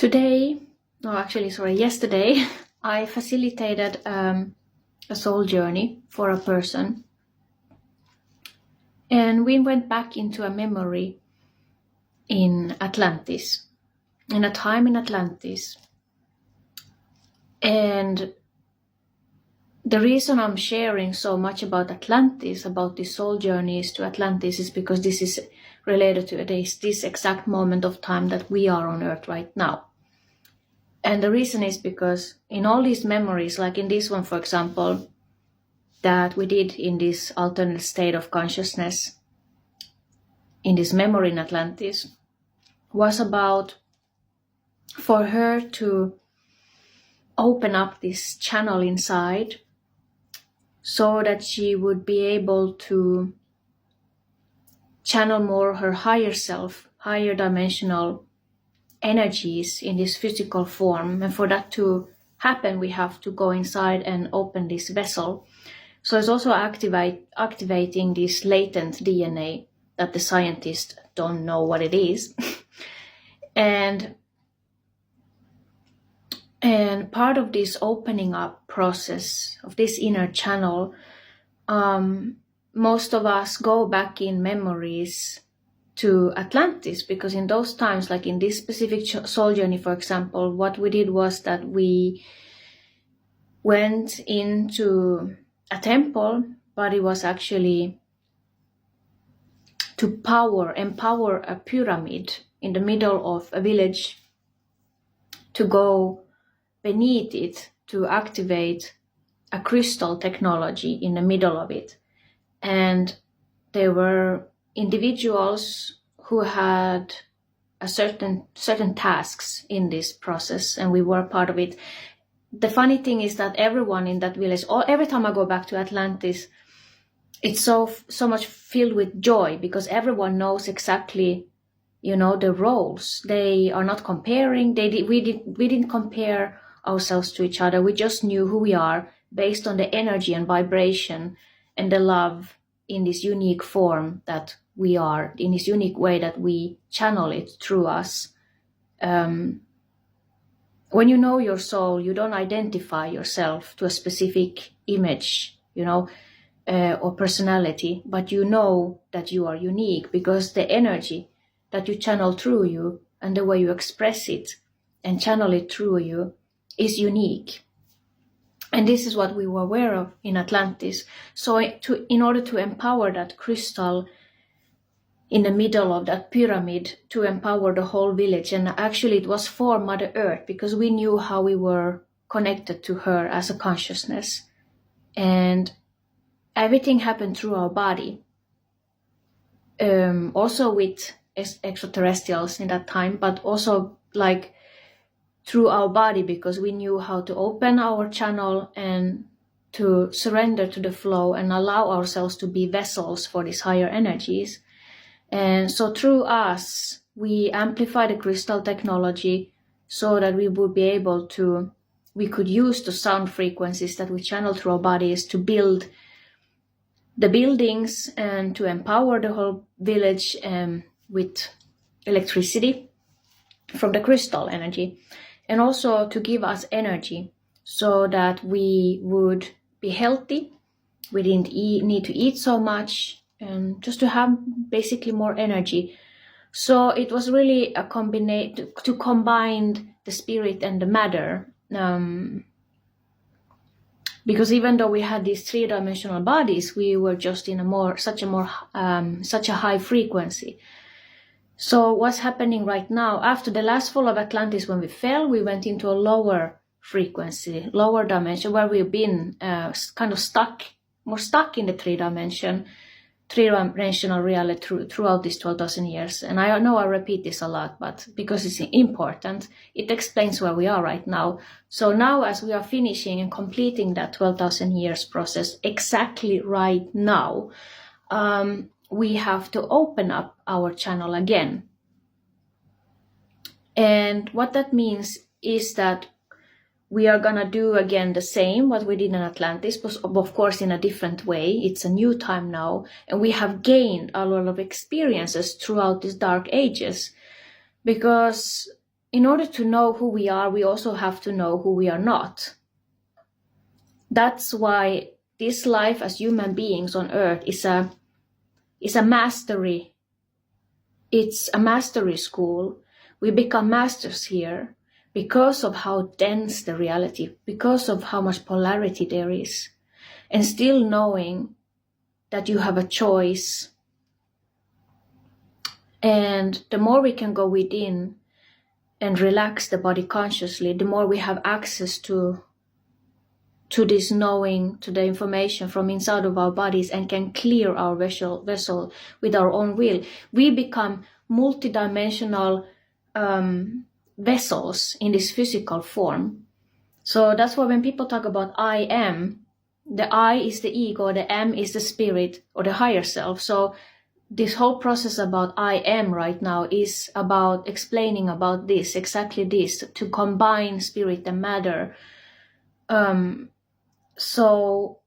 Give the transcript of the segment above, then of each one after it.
Yesterday, I facilitated a soul journey for a person. And we went back into a memory in Atlantis, in a time in Atlantis. And the reason I'm sharing so much about Atlantis, about these soul journeys to Atlantis, is because this is related to this exact moment of time that we are on Earth right now. And the reason is because in all these memories, like in this one, for example, that we did in this alternate state of consciousness, in this memory in Atlantis, was about for her to open up this channel inside so that she would be able to channel more her higher self, higher dimensional energies in this physical form. And for that to happen, we have to go inside and open this vessel. So it's also activating this latent DNA that the scientists don't know what it is. and part of this opening up process of this inner channel, most of us go back in memories to Atlantis, because in those times, like in this specific soul journey, for example, what we did was that we went into a temple, but it was actually to empower a pyramid in the middle of a village, to go beneath it, to activate a crystal technology in the middle of it. And there were individuals who had a certain tasks in this process, and we were part of it. The funny thing is that everyone in that village, or every time I go back to Atlantis, it's so much filled with joy, because everyone knows exactly, the roles. They are not comparing. We didn't compare ourselves to each other. We just knew who we are based on the energy and vibration and the love in this unique form that we are, in this unique way that we channel it through us. When you know your soul, you don't identify yourself to a specific image, or personality, but you know that you are unique, because the energy that you channel through you and the way you express it and channel it through you is unique. And this is what we were aware of in Atlantis. So in order to empower that crystal in the middle of that pyramid, to empower the whole village, and actually it was for Mother Earth, because we knew how we were connected to her as a consciousness. And everything happened through our body. Also with extraterrestrials in that time, but also like through our body, because we knew how to open our channel and to surrender to the flow and allow ourselves to be vessels for these higher energies. And so through us, we amplify the crystal technology so that we would be able to, we could use the sound frequencies that we channel through our bodies to build the buildings and to empower the whole village with electricity from the crystal energy, and also to give us energy so that we would be healthy. We didn't need to eat so much, and just to have basically more energy. So it was really a to combine the spirit and the matter. Because even though we had these three-dimensional bodies, we were just in such a high frequency. So what's happening right now, after the last fall of Atlantis, when we fell, we went into a lower frequency, lower dimension, where we've been kind of stuck in the three-dimensional reality throughout these 12,000 years. And I know I repeat this a lot, but because it's important, it explains where we are right now. So now, as we are finishing and completing that 12,000 years process, exactly right now, we have to open up our channel again. And what that means is that we are gonna do again the same what we did in Atlantis, but of course in a different way. It's a new time now, and we have gained a lot of experiences throughout these dark ages, because in order to know who we are, we also have to know who we are not. That's why this life as human beings on earth is a mastery. It's a mastery school. We become masters here because of how dense the reality, because of how much polarity there is, and still knowing that you have a choice. And the more we can go within and relax the body consciously, the more we have access to this knowing, to the information from inside of our bodies, and can clear our vessel with our own will. We become multidimensional vessels in this physical form. So that's why when people talk about I am, the I is the ego, the am is the spirit or the higher self. So this whole process about I am right now is about explaining about this, exactly this, to combine spirit and matter. So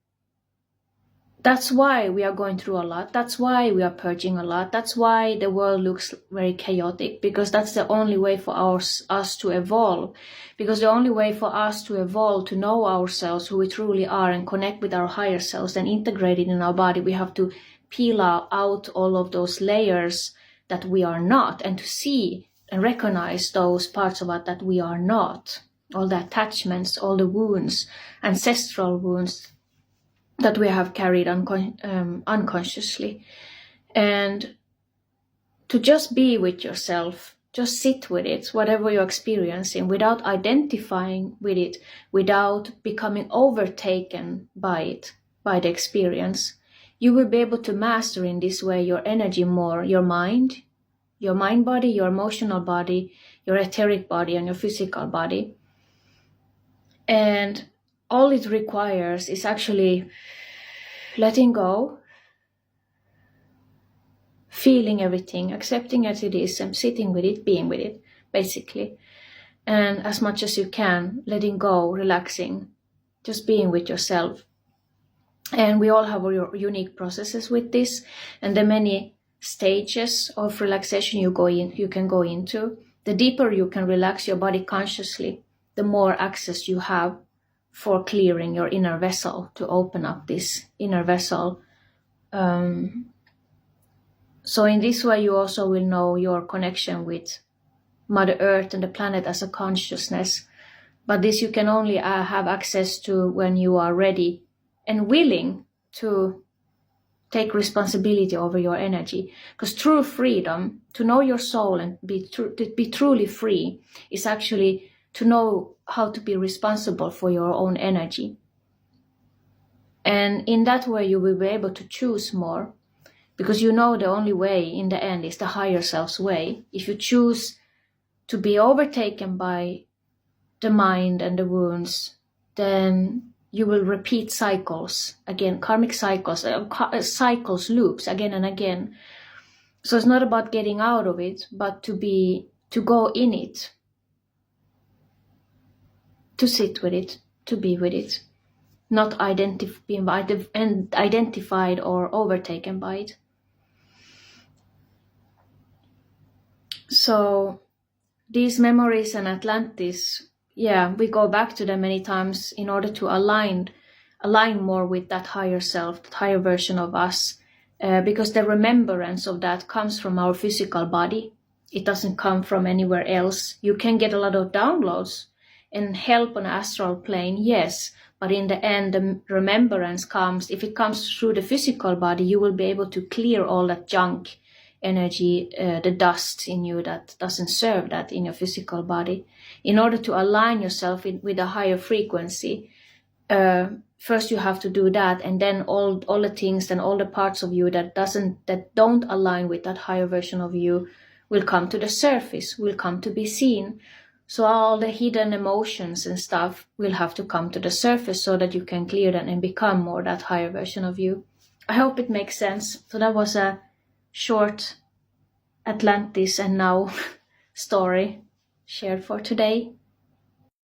that's why we are going through a lot. That's why we are purging a lot. That's why the world looks very chaotic, because that's the only way for us to evolve. Because the only way for us to evolve, to know ourselves, who we truly are, and connect with our higher selves and integrate it in our body, we have to peel out all of those layers that we are not, and to see and recognize those parts of us that we are not. All the attachments, all the wounds, ancestral wounds that we have carried unconsciously. And to just be with yourself, just sit with it, whatever you're experiencing, without identifying with it, without becoming overtaken by it, by the experience. You will be able to master in this way your energy more, your mind body, your emotional body, your etheric body, and your physical body. And all it requires is actually letting go, feeling everything, accepting as it is, and sitting with it, being with it, basically. And as much as you can, letting go, relaxing, just being with yourself. And we all have our unique processes with this, and the many stages of relaxation you can go into. The deeper you can relax your body consciously, the more access you have for clearing your inner vessel, to open up this inner vessel. So in this way, you also will know your connection with Mother Earth and the planet as a consciousness. But this you can only have access to when you are ready and willing to take responsibility over your energy. Because true freedom, to know your soul and to be truly free, is actually to know how to be responsible for your own energy. And in that way, you will be able to choose more, because you know the only way in the end is the higher self's way. If you choose to be overtaken by the mind and the wounds, then you will repeat cycles again, karmic cycles, loops again and again. So it's not about getting out of it, but to go in it, to sit with it, to be with it, not being identified or overtaken by it. So these memories and Atlantis, we go back to them many times in order to align more with that higher self, that higher version of us, because the remembrance of that comes from our physical body. It doesn't come from anywhere else. You can get a lot of downloads and help on astral plane, yes, but in the end, the remembrance comes, if it comes through the physical body, you will be able to clear all that junk energy, the dust in you that doesn't serve that in your physical body. In order to align yourself with a higher frequency, first you have to do that, and then all the things and all the parts of you that don't align with that higher version of you will come to the surface, will come to be seen. So all the hidden emotions and stuff will have to come to the surface so that you can clear them and become more that higher version of you. I hope it makes sense. So that was a short Atlantis and now story shared for today.